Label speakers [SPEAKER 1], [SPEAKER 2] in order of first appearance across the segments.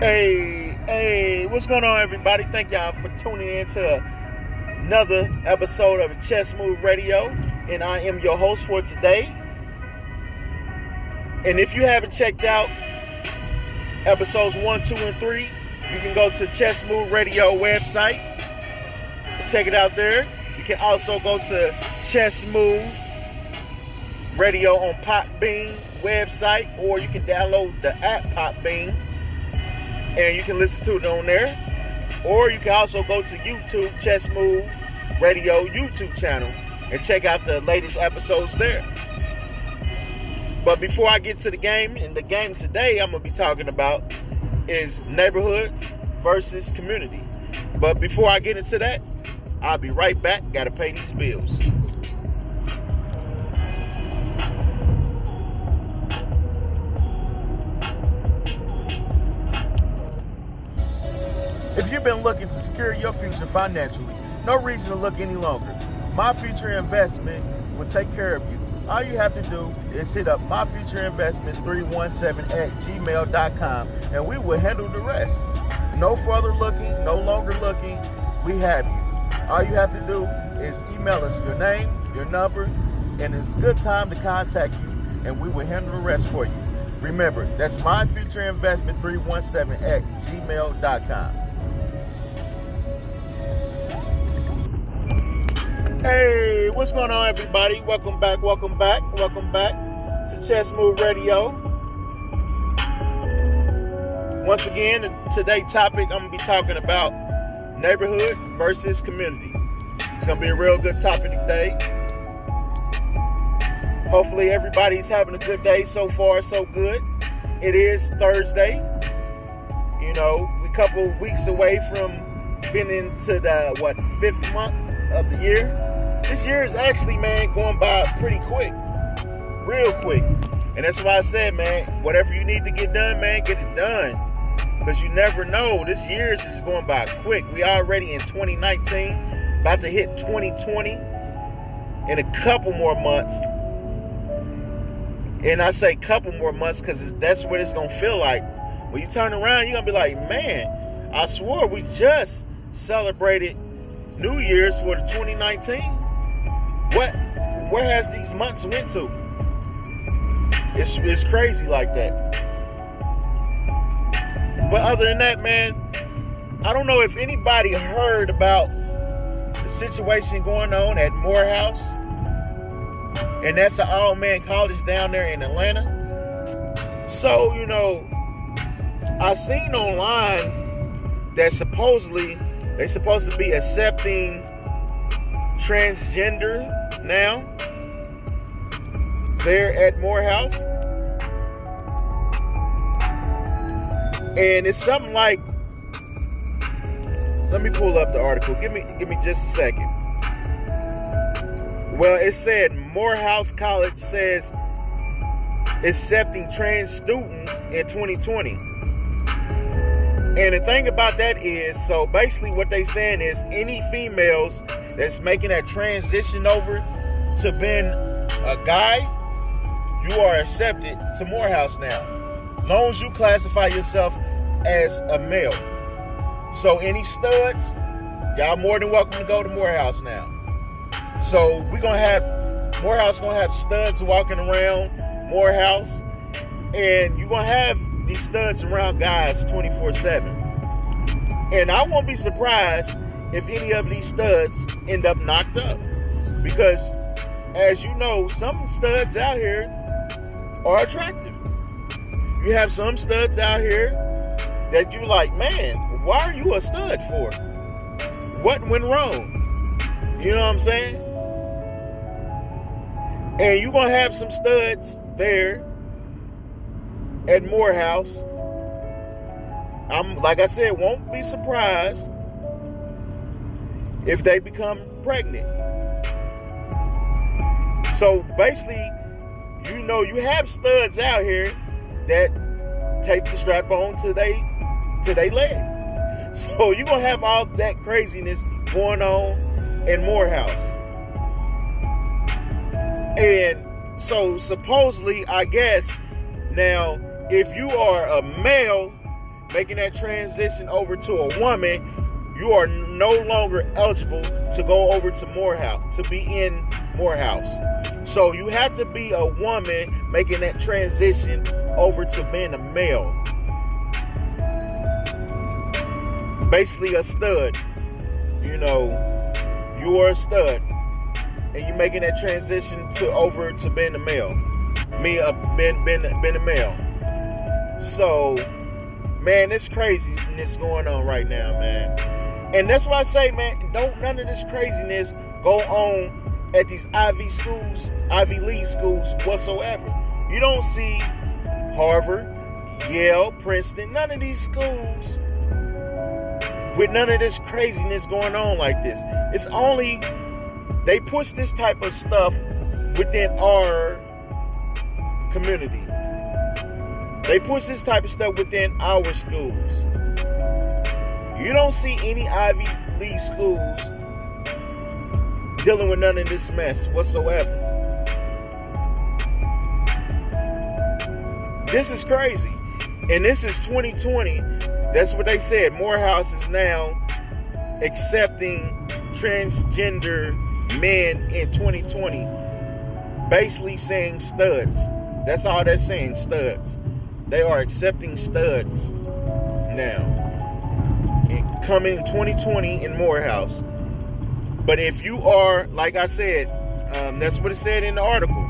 [SPEAKER 1] Hey, what's going on, everybody? Thank y'all for tuning in to another episode of Chessmove Radio, and I am your host for today. And if you haven't checked out episodes 1, 2, and 3, you can go to Chessmove Radio website, check it out there. You can also go to Chessmove Radio on Podbean website, or you can download the app Podbean and you can listen to it on there. Or you can also go to YouTube, Chessmove Radio YouTube channel, and check out the latest episodes there. But before I get to the game, and the game today I'm going to be talking about is neighborhood versus community. But before I get into that, I'll be right back. Got to pay these bills. If you've been looking to secure your future financially, no reason to look any longer. My Future Investment will take care of you. All you have to do is hit up myfutureinvestment317@gmail.com and we will handle the rest. No further looking, no longer looking, we have you. All you have to do is email us your name, your number, and it's a good time to contact you and we will handle the rest for you. Remember, that's myfutureinvestment317@gmail.com. Hey, what's going on, everybody? Welcome back to Chessmove Radio. Once again, today's topic, I'm going to be talking about neighborhood versus community. It's going to be a real good topic today. Hopefully everybody's having a good day. So far, so good. It is Thursday. You know, we're a couple weeks away from being into the, 5th month of the year. This year is actually, man, going by pretty quick. Real quick. And that's why I said, man, whatever you need to get done, man, get it done. Because you never know. This year is just going by quick. We already in 2019. About to hit 2020 in a couple more months. And I say couple more months because that's what it's going to feel like. When you turn around, you're going to be like, man, I swore we just celebrated New Year's for the 2019. Where has these months went to? It's crazy like that. But other than that, man, I don't know if anybody heard about the situation going on at Morehouse. And that's an all-man college down there in Atlanta. So, you know, I seen online that supposedly they're supposed to be accepting transgender now there at Morehouse. And it's something like, let me pull up the article. Give me just a second. Well, it said Morehouse College says accepting trans students in 2020. And the thing about that is, so basically what they saying is any females that's making that transition over to being a guy, you are accepted to Morehouse now. As long as you classify yourself as a male. So any studs, y'all more than welcome to go to Morehouse now. So we're going to have, Morehouse going to have studs walking around Morehouse. And you're going to have these studs around guys 24/7. And I won't be surprised if any of these studs end up knocked up. Because, as you know, some studs out here are attractive. You have some studs out here that you're like, man, why are you a stud for? What went wrong? You know what I'm saying? And you're going to have some studs there at Morehouse. Like I said, won't be surprised if they become pregnant. So basically, you know, you have studs out here that tape the strap on to they leg. So you're going to have all that craziness going on in Morehouse. And so supposedly, I guess, now, if you are a male making that transition over to a woman, you are no longer eligible to go over to Morehouse, to be in Morehouse. So you have to be a woman making that transition over to being a male. Basically a stud. You know, you are a stud. And you're making that transition over to being a male. Being a male. So, man, it's craziness going on right now, man. And that's why I say, man, don't none of this craziness go on at these Ivy schools, Ivy League schools whatsoever. You don't see Harvard, Yale, Princeton, none of these schools with none of this craziness going on like this. It's only, they push this type of stuff within our community. They push this type of stuff within our schools. You don't see any Ivy League schools dealing with none of this mess whatsoever. This is crazy. And this is 2020. That's what they said. Morehouse is now accepting transgender men in 2020. Basically saying studs. That's all they're saying, studs. They are accepting studs now. Coming 2020 in Morehouse. But if you are, like I said, that's what it said in the article.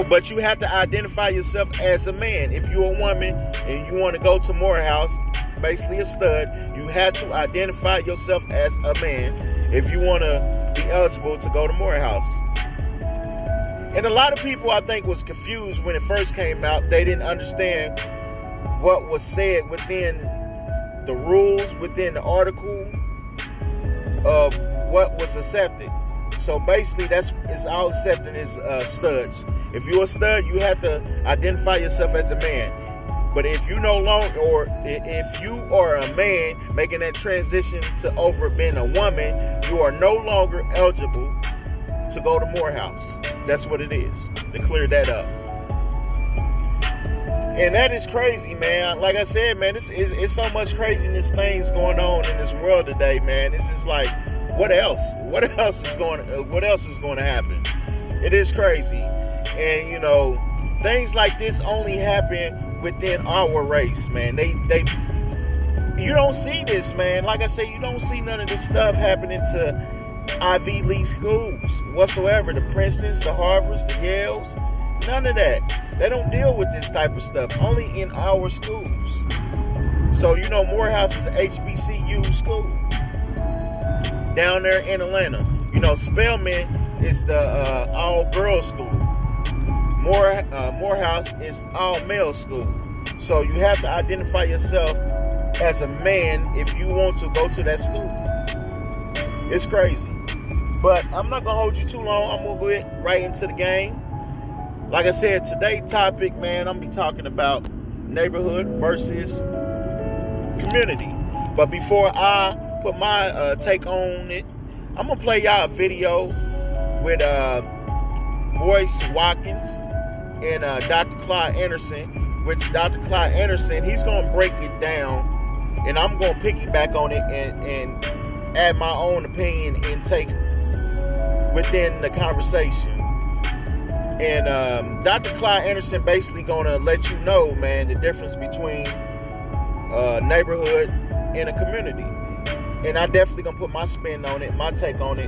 [SPEAKER 1] But you have to identify yourself as a man. If you're a woman and you want to go to Morehouse, basically a stud, you have to identify yourself as a man if you want to be eligible to go to Morehouse. And a lot of people, I think, was confused when it first came out. They didn't understand what was said within the rules, within the article of what was accepted. So basically, it's all accepted as studs. If you're a stud, you have to identify yourself as a man. But if you no longer, or if you are a man making that transition to over being a woman, you are no longer eligible to go to Morehouse. That's what it is. To clear that up. And that is crazy, man. Like I said, man, it's so much craziness things going on in this world today, man. It's just like, what else? What else is going to happen? It is crazy. And you know, things like this only happen within our race, man. You don't see this, man. Like I say, you don't see none of this stuff happening to Ivy League schools whatsoever. The Princetons, the Harvards, the Yales, none of that. They don't deal with this type of stuff. Only in our schools. So, you know, Morehouse is an HBCU school down there in Atlanta. You know, Spelman is the all-girls school. Morehouse is all-male school. So you have to identify yourself as a man if you want to go to that school. It's crazy. But I'm not going to hold you too long. I'm going to get right into the game. Like I said, today's topic, man, I'm going to be talking about neighborhood versus community. But before I put my take on it, I'm going to play y'all a video with Boyce Watkins and Dr. Clyde Anderson, which Dr. Clyde Anderson, he's going to break it down, and I'm going to piggyback on it and add my own opinion and take within the conversation. And Dr. Clyde Anderson basically going to let you know, man, the difference between neighborhood and a community. And I definitely going to put my spin on it, my take on it,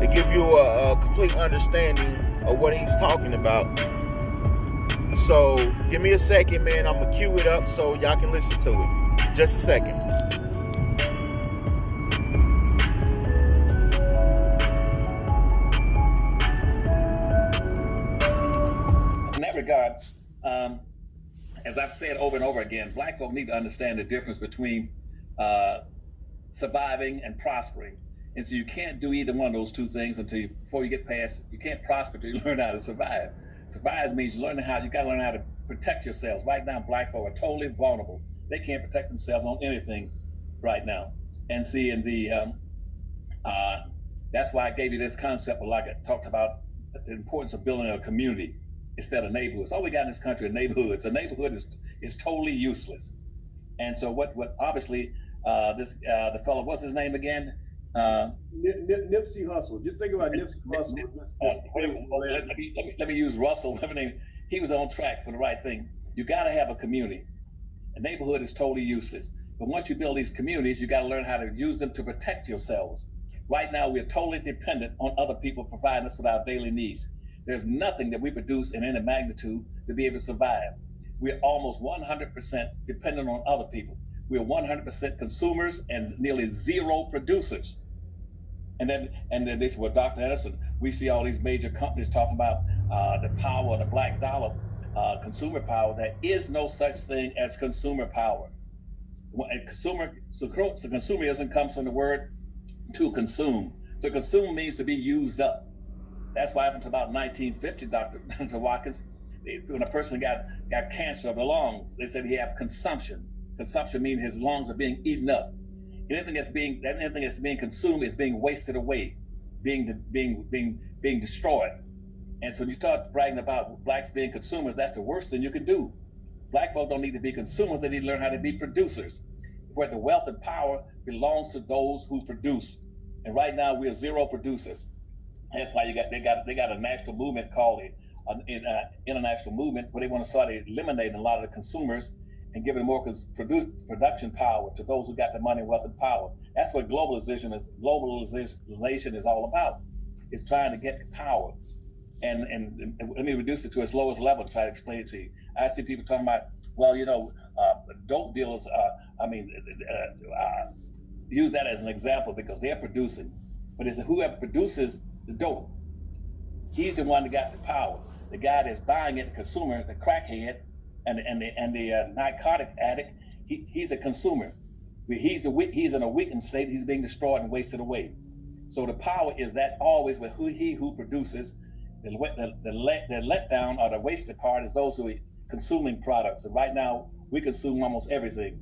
[SPEAKER 1] to give you a complete understanding of what he's talking about. So give me a second, man. I'm going to cue it up so y'all can listen to it. Just a second.
[SPEAKER 2] In that regard, as I've said over and over again, black folk need to understand the difference between surviving and prospering. And so you can't do either one of those two things before you get past, you can't prosper till you learn how to survive. Survive means you got to learn how to protect yourselves. Right now, black folk are totally vulnerable. They can't protect themselves on anything right now. And see, that's why I gave you this concept, like I talked about the importance of building a community. instead of neighborhoods. All we got in this country are neighborhoods. A neighborhood is totally useless. And so what obviously the fellow, what's his name again?
[SPEAKER 3] Nipsey Hussle. Just think about Nipsey Hussle.
[SPEAKER 2] Let me use Russell. He was on track for the right thing. You got to have a community. A neighborhood is totally useless. But once you build these communities, you got to learn how to use them to protect yourselves. Right now, we're totally dependent on other people providing us with our daily needs. There's nothing that we produce in any magnitude to be able to survive. We're almost 100% dependent on other people. We're 100% consumers and nearly zero producers. And then they say, well, Dr. Anderson, we see all these major companies talking about the power of the black dollar, consumer power. There is no such thing as consumer power. Consumerism comes from the word to consume. To consume means to be used up. That's what happened to about 1950, Dr. Watkins. When a person got cancer of the lungs, they said he had consumption. Consumption means his lungs are being eaten up. Anything that's being consumed is being wasted away, being destroyed. And so when you start bragging about blacks being consumers, that's the worst thing you can do. Black folk don't need to be consumers, they need to learn how to be producers. Where the wealth and power belongs to those who produce. And right now we are zero producers. That's why they got a national movement called the international movement, where they want to start eliminating a lot of the consumers and giving more production power to those who got the money, wealth, and power. That's what globalization is all about. It's trying to get power. And let me reduce it to its lowest level to try to explain it to you. I see people talking about, well, dope dealers, use that as an example because they're producing. But it's whoever produces the dope, he's the one that got the power. The guy that's buying it, the consumer, the crackhead, and the narcotic addict, he's a consumer. He's in a weakened state. He's being destroyed and wasted away. So the power is that always with who produces. The letdown or the wasted part is those who are consuming products. And right now, we consume almost everything.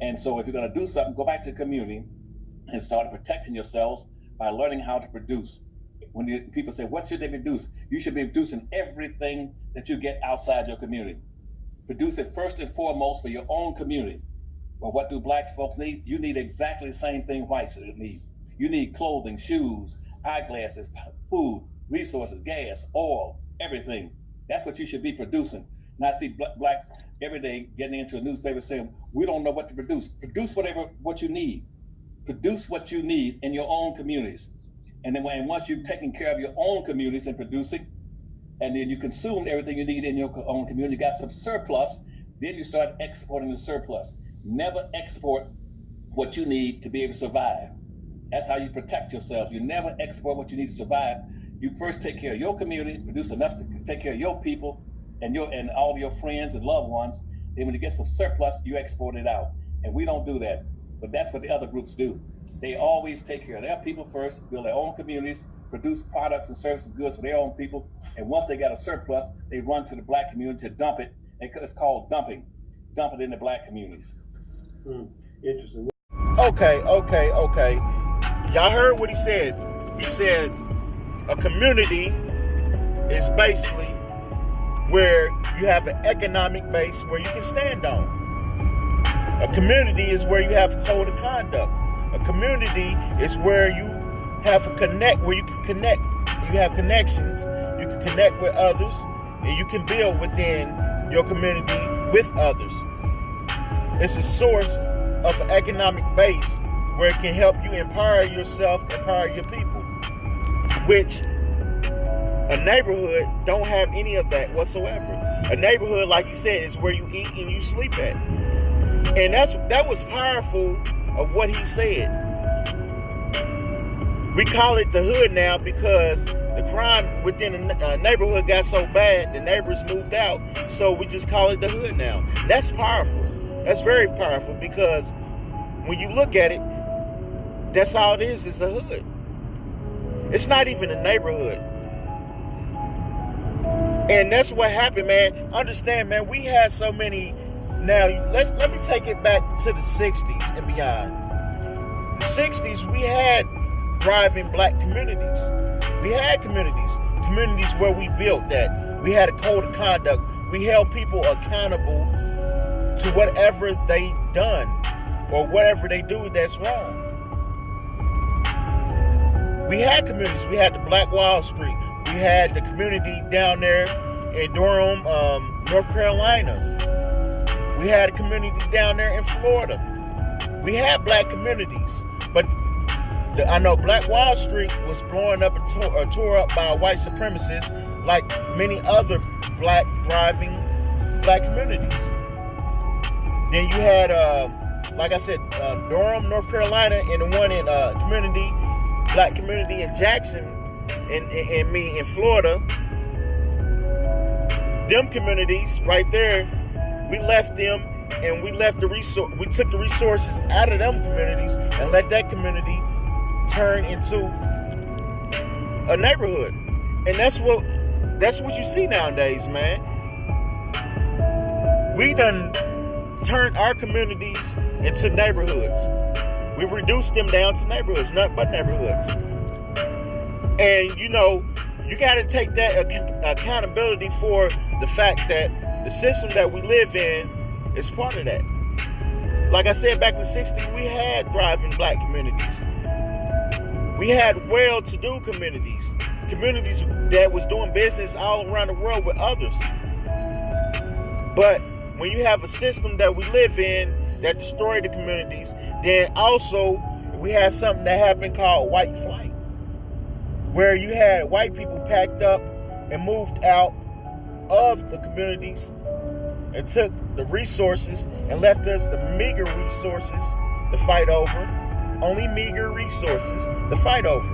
[SPEAKER 2] And so if you're going to do something, go back to the community and start protecting yourselves by learning how to produce. When people say, what should they produce? You should be producing everything that you get outside your community. Produce it first and foremost for your own community. Well, what do black folks need? You need exactly the same thing whites need. You need clothing, shoes, eyeglasses, food, resources, gas, oil, everything. That's what you should be producing. And I see blacks every day getting into a newspaper saying, we don't know what to produce. Produce what you need. Produce what you need in your own communities. And then once you've taken care of your own communities and producing, and then you consumed everything you need in your own community, you got some surplus, then you start exporting the surplus. Never export what you need to be able to survive. That's how you protect yourself. You never export what you need to survive. You first take care of your community, produce enough to take care of your people and all of your friends and loved ones. Then when you get some surplus, you export it out. And we don't do that. But that's what the other groups do. They always take care of their people first, build their own communities, produce products and services, goods for their own people. And once they got a surplus, they run to the black community to dump it. It's called dumping. Dump it in the black communities.
[SPEAKER 3] Interesting.
[SPEAKER 1] Okay. Y'all heard what he said. He said a community is basically where you have an economic base where you can stand on. A community is where you have code of conduct. A community is where you have where you can connect. You have connections. You can connect with others, and you can build within your community with others. It's a source of an economic base where it can help you empower yourself, empower your people, which a neighborhood don't have any of that whatsoever. A neighborhood, like you said, is where you eat and you sleep at. And that was powerful of what he said. We call it the hood now because the crime within a neighborhood got so bad, the neighbors moved out, so we just call it the hood now. That's powerful. That's very powerful because when you look at it, that's all it is a hood. It's not even a neighborhood. And that's what happened, man. Understand, man, we had so many. Now, let me take it back to the 60s and beyond. The 60s, we had thriving black communities. We had communities. communities where we built that. We had a code of conduct. We held people accountable to whatever they done or whatever they do that's wrong. We had communities. We had the Black Wall Street. We had the community down there in Durham, North Carolina. We had a community down there in Florida. We had black communities, but I know Black Wall Street was blowing up and tore up by white supremacists like many other black thriving black communities. Then you had, like I said, Durham, North Carolina, and the one in black community in Jackson, in Florida. Them communities right there, we left them, and we left we took the resources out of them communities and let that community turn into a neighborhood. And that's what you see nowadays, man. We done turned our communities into neighborhoods. We reduced them down to neighborhoods, nothing but neighborhoods. And you got to take that accountability for the fact that the system that we live in is part of that. Like I said, back in the 60s, we had thriving black communities. We had well-to-do communities that was doing business all around the world with others. But when you have a system that we live in that destroyed the communities, then also we had something that happened called white flight, where you had white people packed up and moved out of the communities and took the resources and left us the meager resources to fight over. Only meager resources to fight over.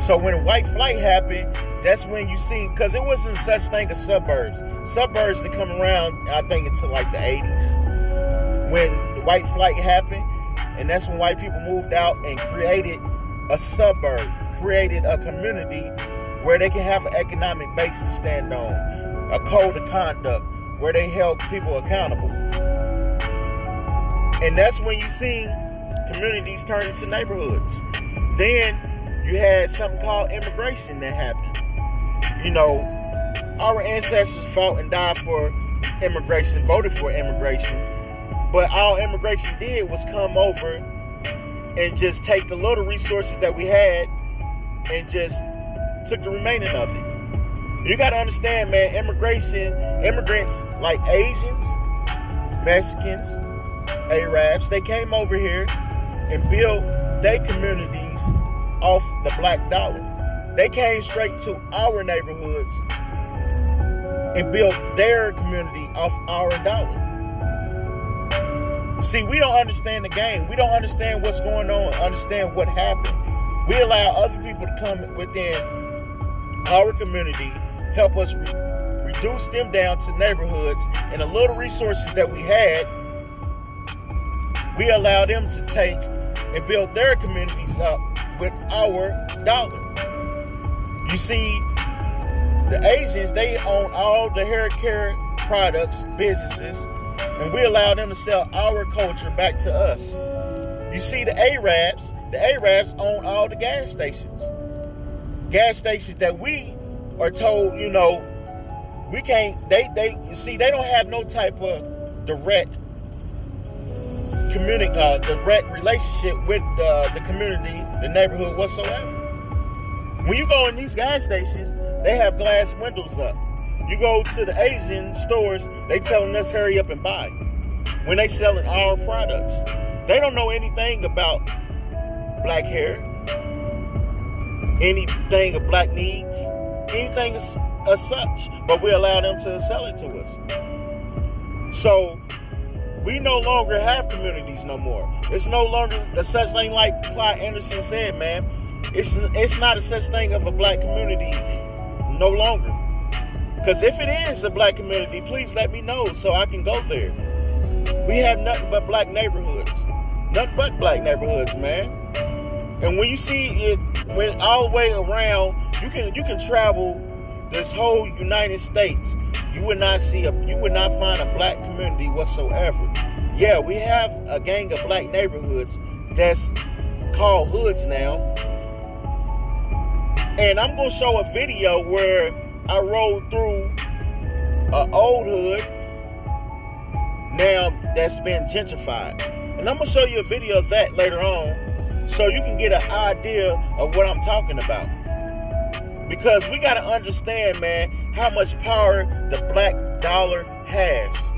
[SPEAKER 1] So when white flight happened, that's when you see, because it wasn't such thing as suburbs. Suburbs that come around, I think, until like the 80s. When the white flight happened, and that's when white people moved out and created a suburb, created a community where they can have an economic base to stand on, a code of conduct, where they held people accountable. And that's when you see communities turn into neighborhoods. Then you had something called immigration that happened. Our ancestors fought and died for immigration, voted for immigration, but all immigration did was come over and just take the little resources that we had and just took the remaining of it. You got to understand, man, immigrants like Asians, Mexicans, Arabs, they came over here and built their communities off the black dollar. They came straight to our neighborhoods and built their community off our dollar. See, we don't understand the game. We don't understand what's going on, understand what happened. We allow other people to come within our community, help us reduce them down to neighborhoods, and the little resources that we had, we allow them to take and build their communities up with our dollar. You see, the Asians, they own all the hair care products, businesses, and we allow them to sell our culture back to us. You see, the Arabs own all the gas stations that we are told, we can't, they don't have no type of direct relationship with the community, the neighborhood whatsoever. When you go in these gas stations, they have glass windows up. You go to the Asian stores, they telling us hurry up and buy. When they selling our products, they don't know anything about black hair, anything of black needs, anything as such, but we allow them to sell it to us. So we no longer have communities no more. It's no longer a such thing like Clyde Anderson said, man. It's not a such thing of a black community no longer. Because if it is a black community, please let me know so I can go there. We have nothing but black neighborhoods. Nothing but black neighborhoods, man. And when you see it went all the way around, you can travel this whole United States. You would not find a black community whatsoever. Yeah, we have a gang of black neighborhoods that's called hoods now. And I'm going to show a video where I rode through an old hood now that's been gentrified. And I'm going to show you a video of that later on so you can get an idea of what I'm talking about. Because we got to understand, man, how much power the black dollar has.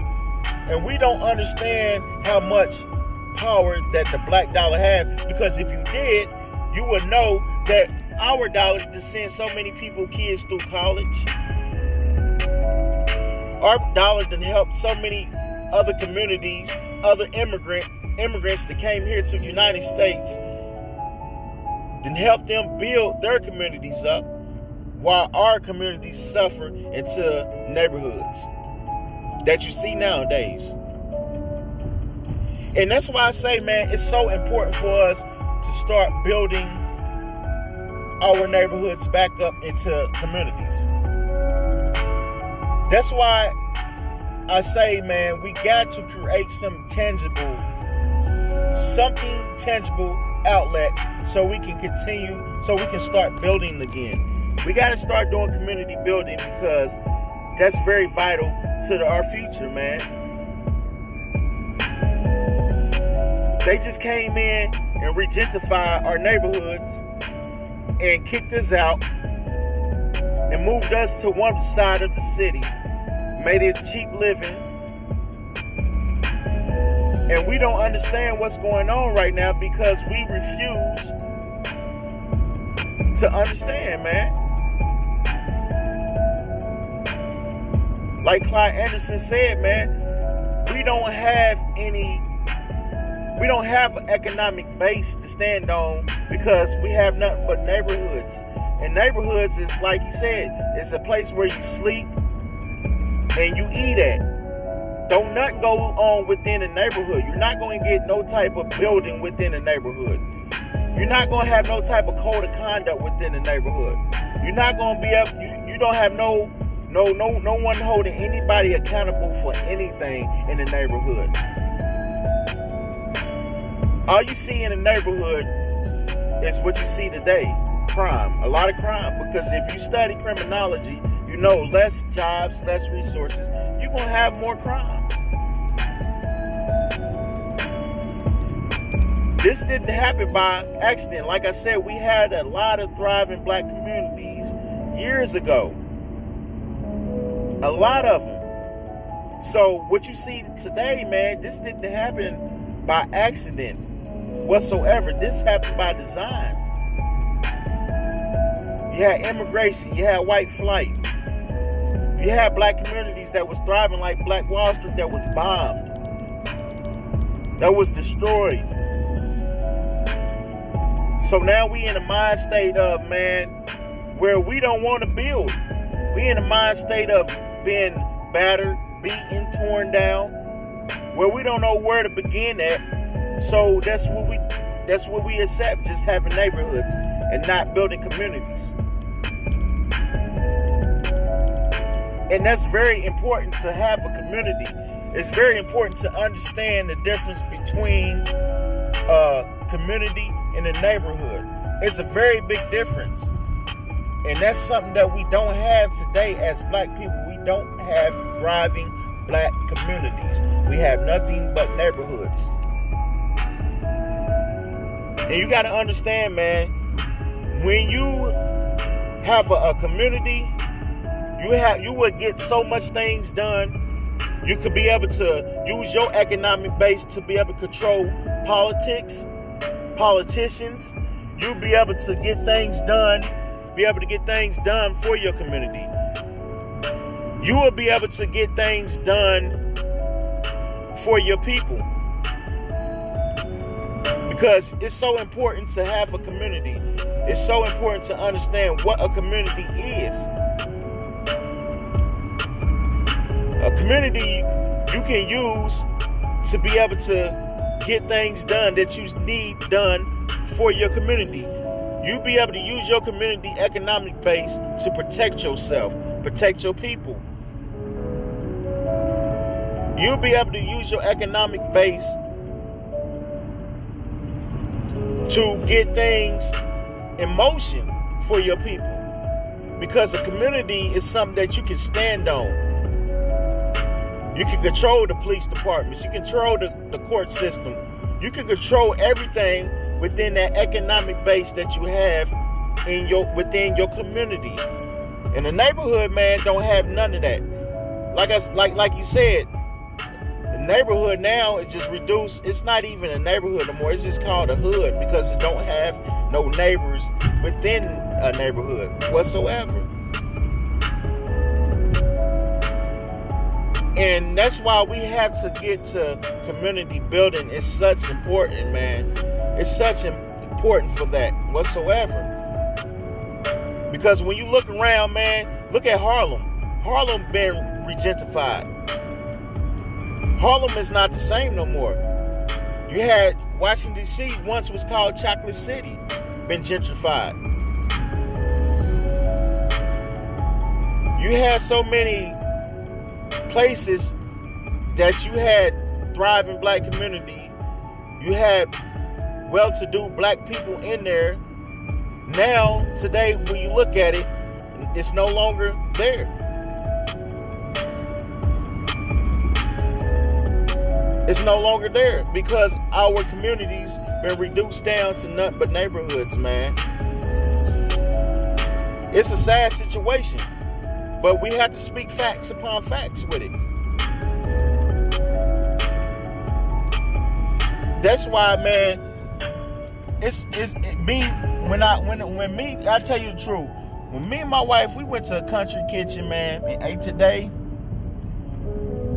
[SPEAKER 1] And we don't understand how much power that the black dollar has, because if you did, you would know that our dollar to send so many kids through college. Our dollar done helped so many other communities, other immigrants that came here to the United States, done help them build their communities up, while our communities suffer into neighborhoods that you see nowadays. And that's why I say, man, it's so important for us to start building our neighborhoods back up into communities. That's why I say, man, we got to create something tangible outlets so we can continue, so we can start building again. We got to start doing community building, because that's very vital to our future, man. They just came in and regentified our neighborhoods and kicked us out and moved us to one side of the city, made it cheap living. And we don't understand what's going on right now because we refuse to understand, man. Like Clyde Anderson said, man, we don't have an economic base to stand on because we have nothing but neighborhoods. And neighborhoods is, like he said, it's a place where you sleep and you eat at. Don't nothing go on within a neighborhood. You're not going to get no type of building within a neighborhood. You're not going to have no type of code of conduct within the neighborhood. You're not going to be up. You don't have no one holding anybody accountable for anything in the neighborhood. All you see in the neighborhood is what you see today. Crime. A lot of crime. Because if you study criminology, you know less jobs, less resources, you're going to have more crimes. This didn't happen by accident. Like I said, we had a lot of thriving black communities years ago. A lot of them. So what you see today, man, this didn't happen by accident whatsoever. This happened by design. You had immigration, you had white flight. You had black communities that was thriving, like Black Wall Street, that was bombed, that was destroyed. So now we in a mind state of, man, where we don't want to build. We in a mind state of being battered, beaten, torn down, where we don't know where to begin at. So that's what we accept, just having neighborhoods and not building communities. And that's very important to have a community. It's very important to understand the difference between a community and a neighborhood. It's a very big difference. And that's something that we don't have today as black people. We don't have thriving black communities. We have nothing but neighborhoods. And you got to understand, man, when you have a community, you would get so much things done. You could be able to use your economic base to be able to control politicians. You'll be able to get things done, for your community. You will be able to get things done for your people. Because it's so important to have a community. It's so important to understand what a community is. A community you can use to be able to get things done that you need done for your community. You'll be able to use your community economic base to protect yourself, protect your people. You'll be able to use your economic base to get things in motion for your people. Because a community is something that you can stand on. You can control the police departments. You control the court system. You can control everything within that economic base that you have within your community. And the neighborhood, man, don't have none of that. Like you said, the neighborhood now is just reduced. It's not even a neighborhood anymore. It's just called a hood because it don't have no neighbors within a neighborhood whatsoever. And that's why we have to get to community building. It's such important, man. It's such important for that whatsoever. Because when you look around, man, look at Harlem. Harlem been regentified. Harlem is not the same no more. You had Washington, D.C. once was called Chocolate City, been gentrified. You had so many places that you had thriving black community. You had well-to-do black people in there. Now, today, when you look at it, it's no longer there. It's no longer there because our communities been reduced down to nothing but neighborhoods, man. It's a sad situation, but we have to speak facts upon facts with it. That's why, man, I tell you the truth. When me and my wife, we went to a country kitchen, man, and ate today.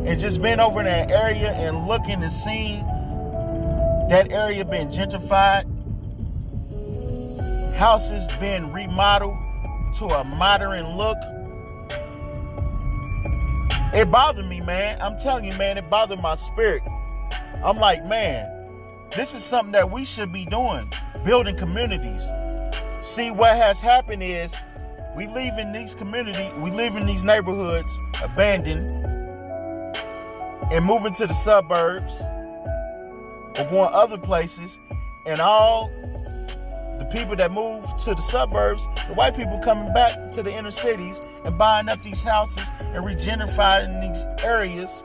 [SPEAKER 1] And just been over in that area and looking and seeing that area being gentrified. Houses being remodeled to a modern look. It bothered me, man. I'm telling you, man, it bothered my spirit. I'm like, man, this is something that we should be doing. Building communities. See, what has happened is we live in these communities, we live in these neighborhoods, abandoned, and moving to the suburbs or going other places, and all the people that move to the suburbs, the white people coming back to the inner cities and buying up these houses and regentrifying these areas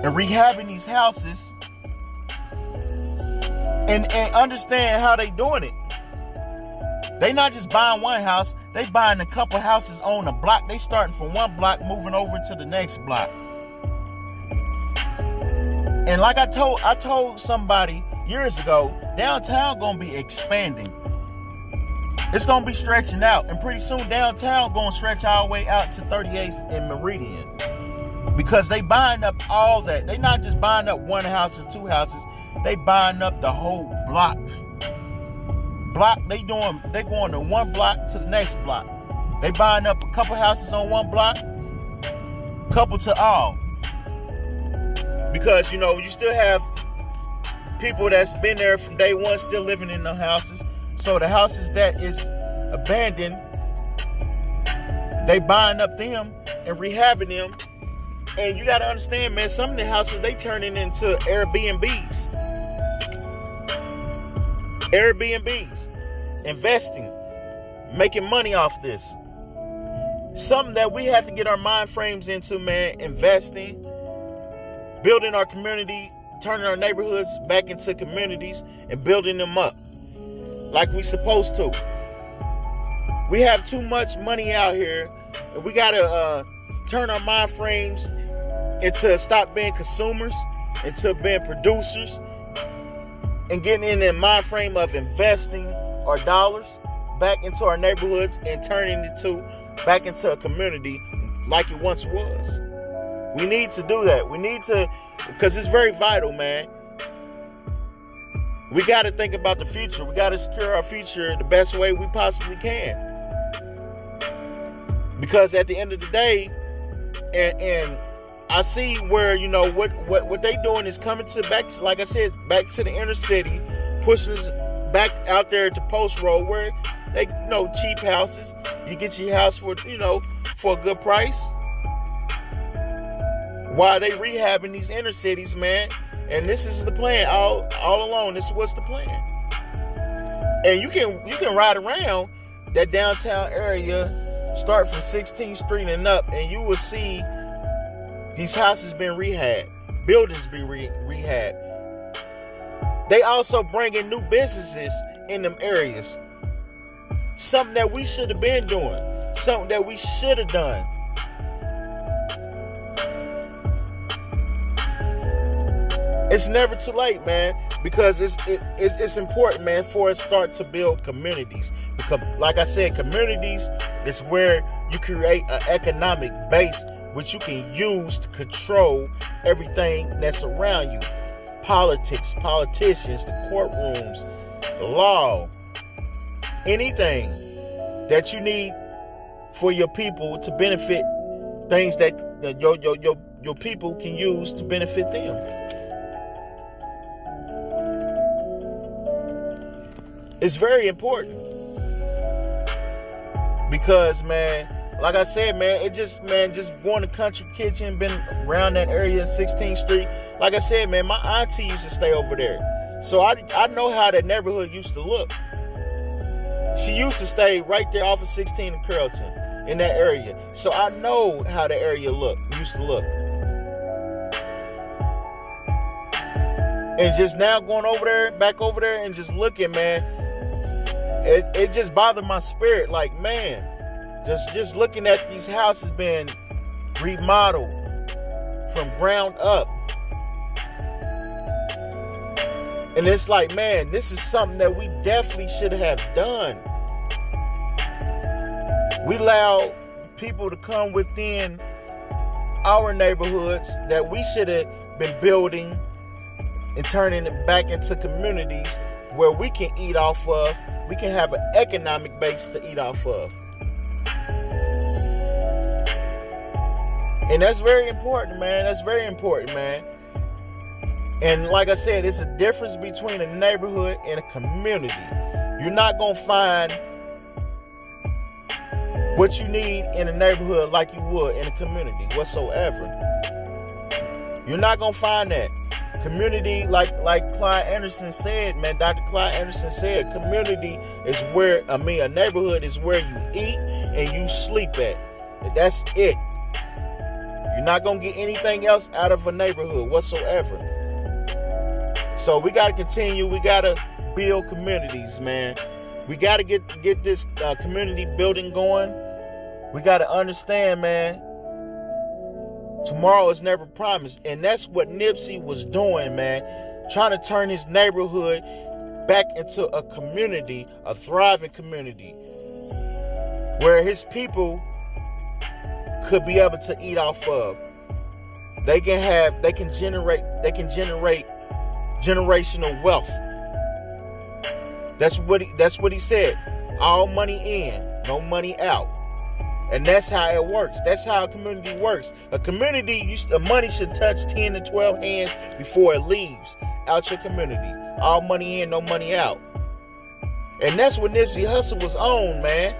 [SPEAKER 1] and rehabbing these houses and understand how they doing it. They not just buying one house, they buying a couple houses on a block. They starting from one block, moving over to the next block. And like I told somebody years ago, downtown gonna be expanding. It's gonna be stretching out, and pretty soon downtown gonna stretch all the way out to 38th and Meridian. Because they buying up all that. They not just buying up one house or two houses, they buying up the whole block. They going to one block to the next block. They buying up a couple houses on one block, couple to all. Because, you still have people that's been there from day one still living in the houses. So the houses that is abandoned, they buying up them and rehabbing them. And you got to understand, man, some of the houses, they turning into Airbnbs. Investing, making money off this. Something that we have to get our mind frames into, man. Investing, building our community, turning our neighborhoods back into communities and building them up like we supposed to. We have too much money out here, and we gotta turn our mind frames into stop being consumers, into being producers, and getting in the mind frame of investing our dollars back into our neighborhoods and turning it back into a community like it once was. We need to do that. We need to, because it's very vital, man. We got to think about the future. We got to secure our future the best way we possibly can. Because at the end of the day, and I see where, what they doing is coming back to, like I said, back to the inner city, pushing us back out there to Post Road where they, cheap houses. You get your house for a good price. While they rehabbing these inner cities, man. And this is the plan all along. This is what's the plan. And you can ride around that downtown area, start from 16th Street and up, and you will see these houses been rehabbed, buildings be rehabbed. They also bring in new businesses in them areas. Something that we should have been doing. Something that we should have done. It's never too late, man, because it's important, man, for us to start to build communities. Because, like I said, communities is where you create an economic base which you can use to control everything that's around you. Politics, politicians, the courtrooms, the law, anything that you need for your people to benefit, things that your people can use to benefit them. It's very important because, man, like I said, man, just going to Country Kitchen, been around that area, 16th Street. Like I said, man, my auntie used to stay over there. So I know how that neighborhood used to look. She used to stay right there off of 16 and Carrollton in that area. So I know how the area used to look. And just now going back over there and just looking, man, it just bothered my spirit. Like, man, just looking at these houses being remodeled from ground up. And it's like, man, this is something that we definitely should have done. We allowed people to come within our neighborhoods that we should have been building and turning it back into communities where we can eat off of. We can have an economic base to eat off of. And that's very important, man. That's very important, man. And like I said, it's a difference between a neighborhood and a community. You're not going to find what you need in a neighborhood like you would in a community whatsoever. You're not going to find that. Community, like Clyde Anderson said, man, Dr. Clyde Anderson said, community is a neighborhood is where you eat and you sleep at. That's it. You're not going to get anything else out of a neighborhood whatsoever. So we got to continue. We got to build communities, man. We got to get this community building going. We got to understand, man, tomorrow is never promised. And that's what Nipsey was doing, man. Trying to turn his neighborhood back into a community, a thriving community, where his people could be able to eat off of. They can generate generational wealth. That's what he said. All money in, no money out. And that's how it works. That's how a community works. A community, the money should touch 10 to 12 hands before it leaves out your community. All money in, no money out. And that's what Nipsey Hussle was on, man.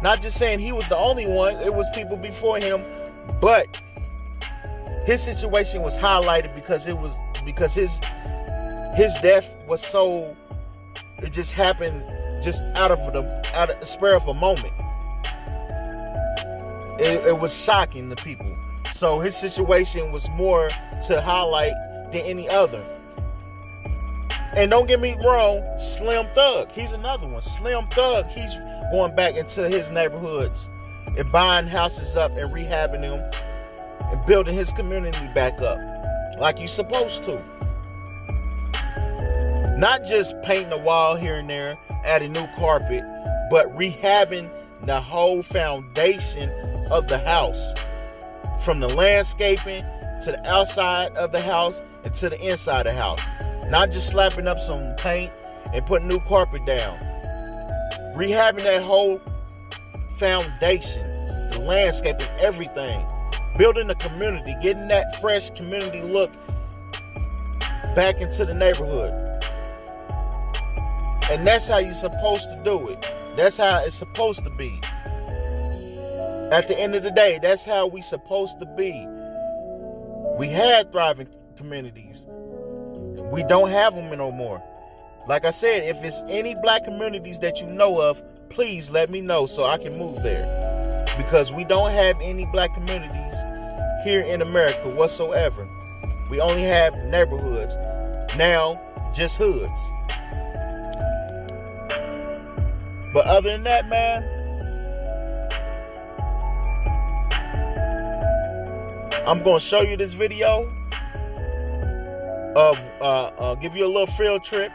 [SPEAKER 1] Not just saying he was the only one. It was people before him. But his situation was highlighted because his death was so, it just happened just out of the spur of a moment. It was shocking to people. So his situation was more to highlight than any other. And don't get me wrong, Slim Thug, he's another one. Slim Thug, he's going back into his neighborhoods and buying houses up and rehabbing them and building his community back up like he's supposed to. Not just painting a wall here and there, adding new carpet, but rehabbing the whole foundation of the house, from the landscaping to the outside of the house and to the inside of the house. Not just slapping up some paint and putting new carpet down. Rehabbing that whole foundation, the landscaping, everything. Building a community, getting that fresh community look back into the neighborhood. And that's how you're supposed to do it. That's how it's supposed to be. At the end of the day, that's how we supposed to be. We had thriving communities. We don't have them no more. like I said, if it's any black communities that you know of, please let me know so I can move there. Because we don't have any black communities here in America whatsoever. We only have neighborhoods. Now, just hoods. But other than that, man, I'm going to show you this video of, give you a little field trip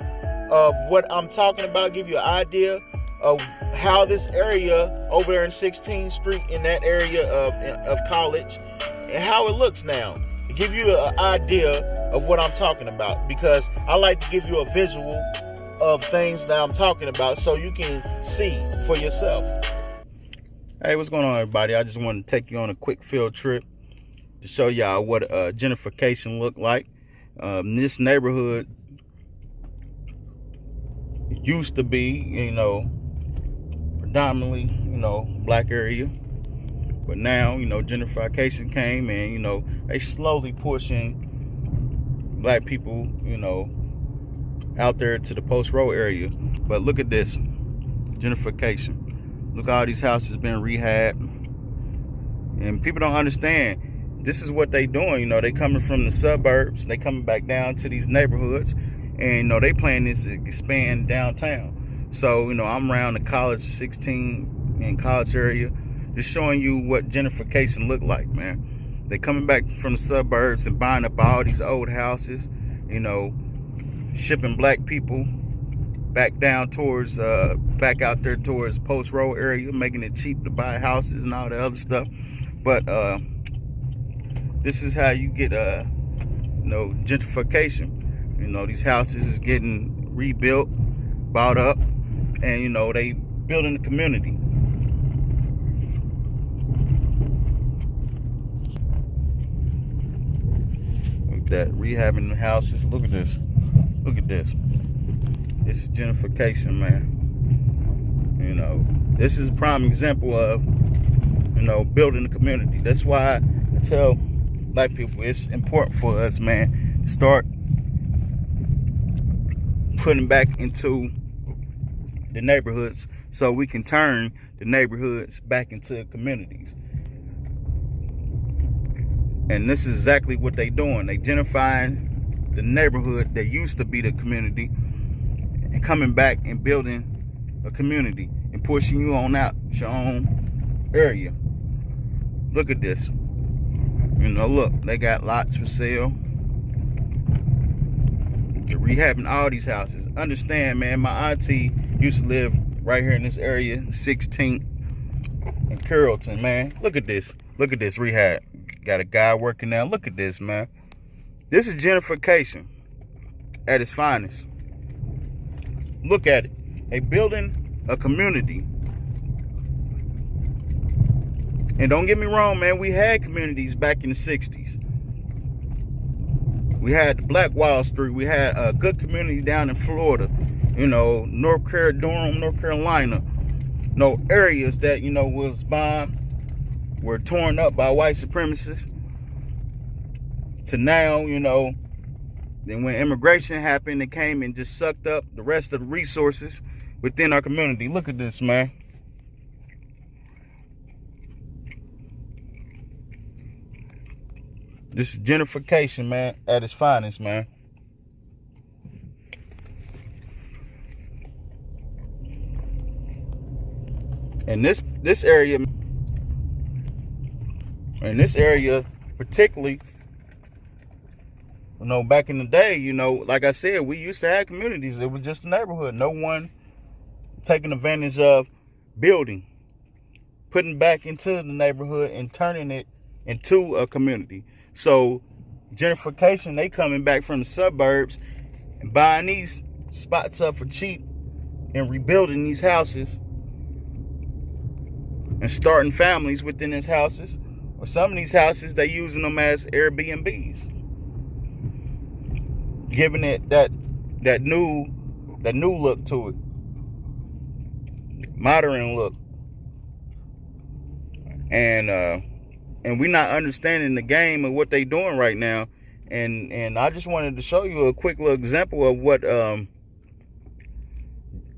[SPEAKER 1] of what I'm talking about, give you an idea of how this area over there in 16th Street, in that area of College, and how it looks now. Give you an idea of what I'm talking about, because I like to give you a visual of things that I'm talking about so you can see for yourself. Hey, what's going on, everybody? I just wanted to take you on a quick field trip to show y'all what gentrification look like. This neighborhood used to be, predominantly, black area. But now, gentrification came and, they slowly pushing black people, out there to the Post Road area. But look at this, gentrification. Look, all these houses been rehabbed. And people don't understand. This is what they doing, they coming from the suburbs, they coming back down to these neighborhoods, and they planning this to expand downtown. So, I'm around the College 16 and College area, just showing you what gentrification look like, man. They coming back from the suburbs and buying up all these old houses, shipping black people back down towards, back out there towards Post Road area, making it cheap to buy houses and all the other stuff. But, this is how you get, gentrification. These houses is getting rebuilt, bought up, and, they building the community. Look at that, rehabbing the houses. Look at this. Look at this. This is gentrification, man. This is a prime example of, building the community. That's why I tell black people it's important for us, man, to start putting back into the neighborhoods so we can turn the neighborhoods back into communities. And this is exactly what they doing. They gentrifying the neighborhood that used to be the community and coming back and building a community and pushing you on out your own area. Look at this. Look, they got lots for sale. They're rehabbing all these houses. Understand, man, my auntie used to live right here in this area, 16th and Carrollton, man. Look at this. Look at this rehab. Got a guy working now. Look at this, man. This is gentrification at its finest. Look at it. They building a community. And don't get me wrong, man, we had communities back in the 60s. We had the Black Wall Street. We had a good community down in Florida, North Carolina. Areas that, was bombed, were torn up by white supremacists. To now, then when immigration happened, it came and just sucked up the rest of the resources within our community. Look at this, man. This is gentrification, man, at its finest, man. And this area, particularly, back in the day, like I said, we used to have communities. It was just a neighborhood. No one taking advantage of building, putting back into the neighborhood and turning it into a community. So gentrification, they coming back from the suburbs and buying these spots up for cheap and rebuilding these houses and starting families within these houses. Or some of these houses, they using them as Airbnbs, giving it that new look to it, modern look. And we're not understanding the game of what they doing right now. And I just wanted to show you a quick little example of what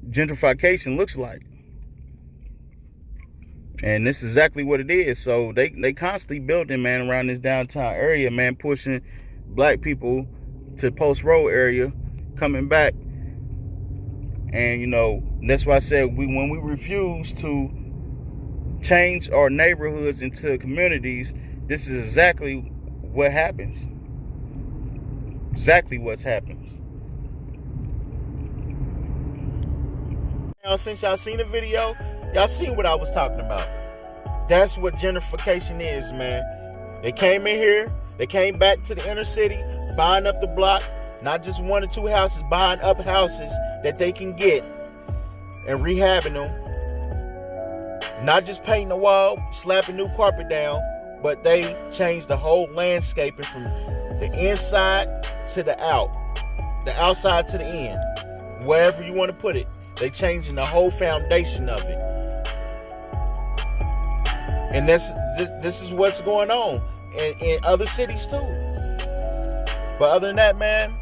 [SPEAKER 1] gentrification looks like. And this is exactly what it is. So they constantly building, man, around this downtown area, man, pushing black people to Post Road area, coming back. And, you know, that's why I said when we refuse to change our neighborhoods into communities, this is exactly what happens. Exactly what happens. Now, since y'all seen the video, y'all seen what I was talking about. That's what gentrification is, man. They came in here, they came back to the inner city, buying up the block, not just 1 or 2 houses, buying up houses that they can get and rehabbing them. Not just painting the wall, slapping new carpet down, but they changed the whole landscaping from the inside to the outside to the end, wherever you want to put it. They changing the whole foundation of it. And this is what's going on in other cities too. But other than that, man,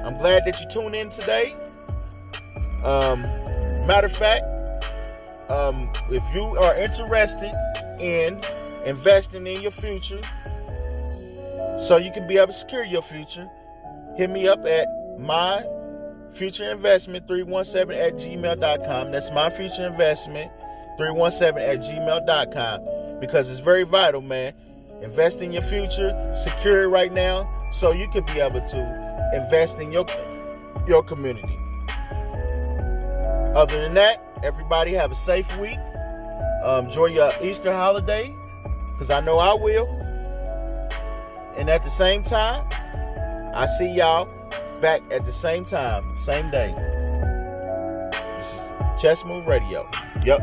[SPEAKER 1] I'm glad that you tuned in today. Matter of fact, if you are interested in investing in your future so you can be able to secure your future, hit me up at myfutureinvestment317@gmail.com. That's myfutureinvestment317@gmail.com, because it's very vital, man. Invest in your future, secure it right now, so you can be able to invest in your community. Other than that, everybody have a safe week. Enjoy your Easter holiday, because I know I will. And at the same time, I see y'all back at the same time, same day. This is Chessmove Radio. Yep.